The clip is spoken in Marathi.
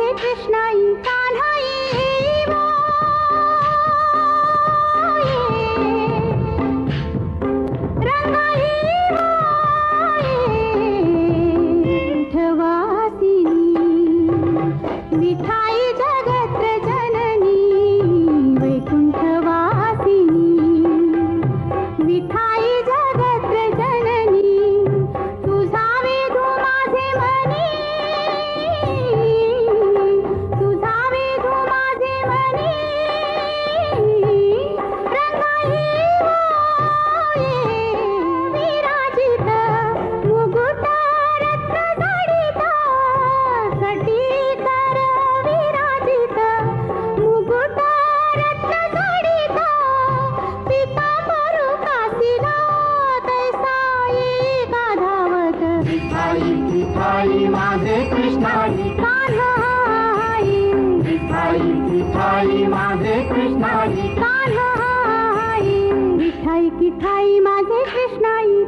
माझे कृष्णाई कान्हाई विठाई जगत्र जननी वैकुंठवासिनी विठाई जगत्र जननी तुझा वेधू माझे मनी तुझा वेधू माझे मनी रंगाई विराजित मुकुट रत्न जडित कटी मुकुट रत्न जडित पीतांबर कासिला तैसा एका धावत विठाई विठाई माझे कृष्णाई कान्हाई विठाई विठाई माझे कृष्णाई कान्हाई विठाई किठाई माझे कृष्णाई